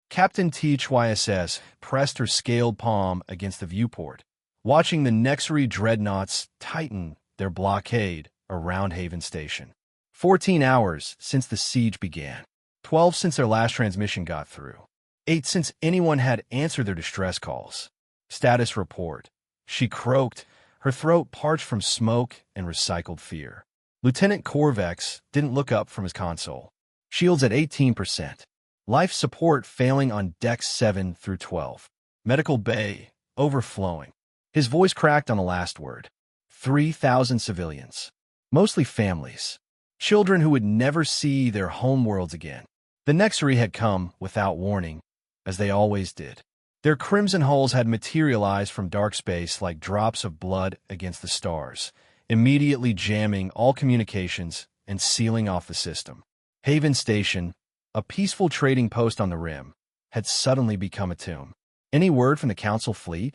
Captain THYSS pressed her scaled palm against the viewport, watching the Nexary dreadnoughts tighten their blockade around Haven Station. 14 hours since the siege began. 12 since their last transmission got through. 8 since anyone had answered their distress calls. Status report. She croaked, her throat parched from smoke and recycled fear. Lieutenant Corvex didn't look up from his console. Shields at 18%. Life support failing on decks 7 through 12. Medical bay overflowing. His voice cracked on the last word. 3,000 civilians. Mostly families. Children who would never see their homeworlds again. The Nexary had come without warning, as they always did. Their crimson hulls had materialized from dark space like drops of blood against the stars, immediately jamming all communications and sealing off the system. Haven Station, a peaceful trading post on the rim, had suddenly become a tomb. Any word from the Council fleet?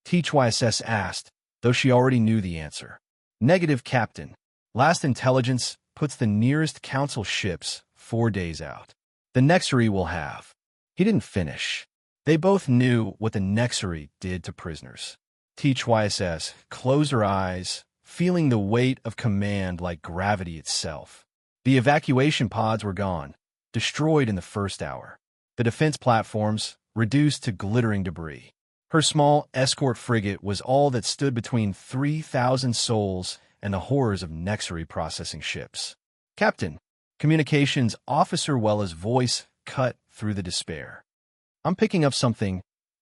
THYSS asked, though she already knew the answer. Negative, Captain. Last intelligence puts the nearest Council ships 4 days out. The Nexary will have. He didn't finish. They both knew what the Nexary did to prisoners. THYSS closed her eyes, feeling the weight of command like gravity itself. The evacuation pods were gone, destroyed in the first hour. The defense platforms reduced to glittering debris. Her small escort frigate was all that stood between 3,000 souls and the horrors of Nexary processing ships. Captain, communications officer Wella's voice cut through the despair. I'm picking up something,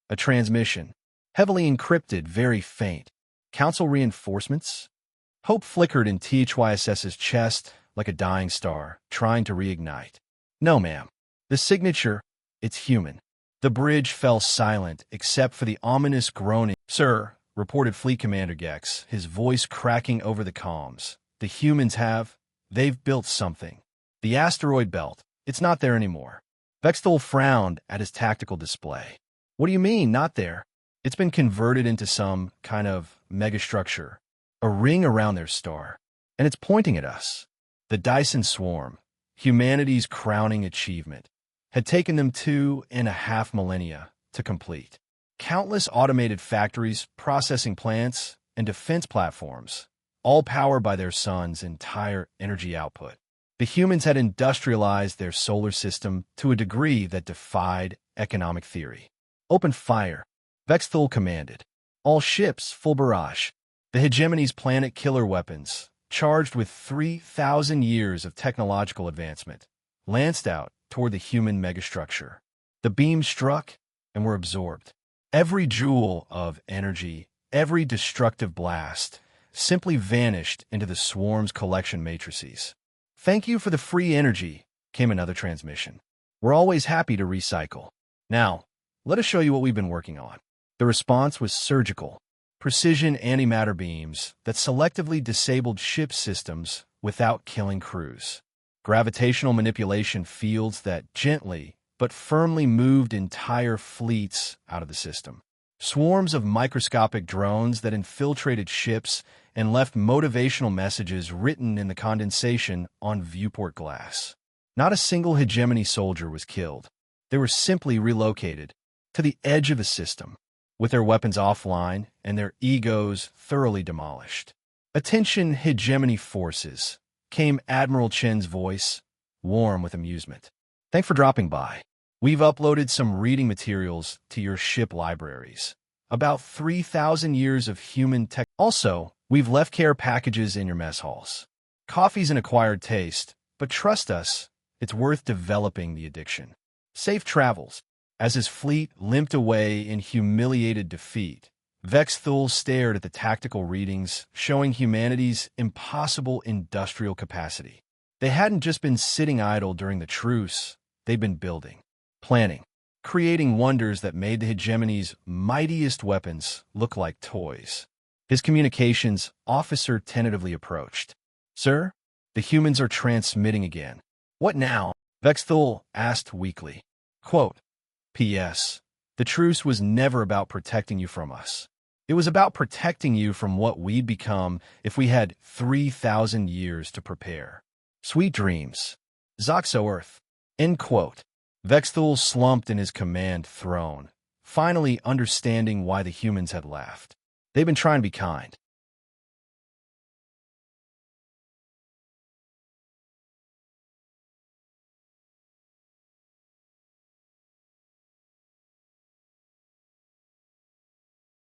a transmission, heavily encrypted, very faint. Council reinforcements? Hope flickered in THYSS's chest like a dying star, trying to reignite. No, ma'am. The signature, it's human. The bridge fell silent except for the ominous groaning. Sir, reported Fleet Commander Gex, his voice cracking over the comms. The humans they've built something. The asteroid belt, it's not there anymore. Vexthul frowned at his tactical display. What do you mean, not there? It's been converted into some kind of megastructure, a ring around their star, and it's pointing at us. The Dyson swarm, humanity's crowning achievement, had taken them 2.5 millennia to complete. Countless automated factories, processing plants, and defense platforms, all powered by their sun's entire energy output. The humans had industrialized their solar system to a degree that defied economic theory. Open fire, Vexthul commanded. All ships, full barrage. The hegemony's planet killer weapons, charged with 3,000 years of technological advancement, lanced out toward the human megastructure. The beams struck and were absorbed. Every joule of energy, every destructive blast, simply vanished into the swarm's collection matrices. Thank you for the free energy, came another transmission. We're always happy to recycle. Now, let us show you what we've been working on. The response was surgical. Precision antimatter beams that selectively disabled ship systems without killing crews. Gravitational manipulation fields that gently but firmly moved entire fleets out of the system. Swarms of microscopic drones that infiltrated ships and left motivational messages written in the condensation on viewport glass. Not a single hegemony soldier was killed. They were simply relocated to the edge of the system, with their weapons offline and their egos thoroughly demolished. Attention, hegemony forces, came Admiral Chen's voice, warm with amusement. Thanks for dropping by. We've uploaded some reading materials to your ship libraries. About 3,000 years of human tech. Also, we've left care packages in your mess halls. Coffee's an acquired taste, but trust us, it's worth developing the addiction. Safe travels. As his fleet limped away in humiliated defeat, Vexthul stared at the tactical readings showing humanity's impossible industrial capacity. They hadn't just been sitting idle during the truce, they'd been building, planning, creating wonders that made the hegemony's mightiest weapons look like toys. His communications officer tentatively approached. Sir, the humans are transmitting again. What now? Vexthul asked weakly. Quote, P.S. The truce was never about protecting you from us. It was about protecting you from what we'd become if we had 3,000 years to prepare. Sweet dreams. Zoxo Earth. End quote. Vexthul slumped in his command throne, finally understanding why the humans had left. They've been trying to be kind.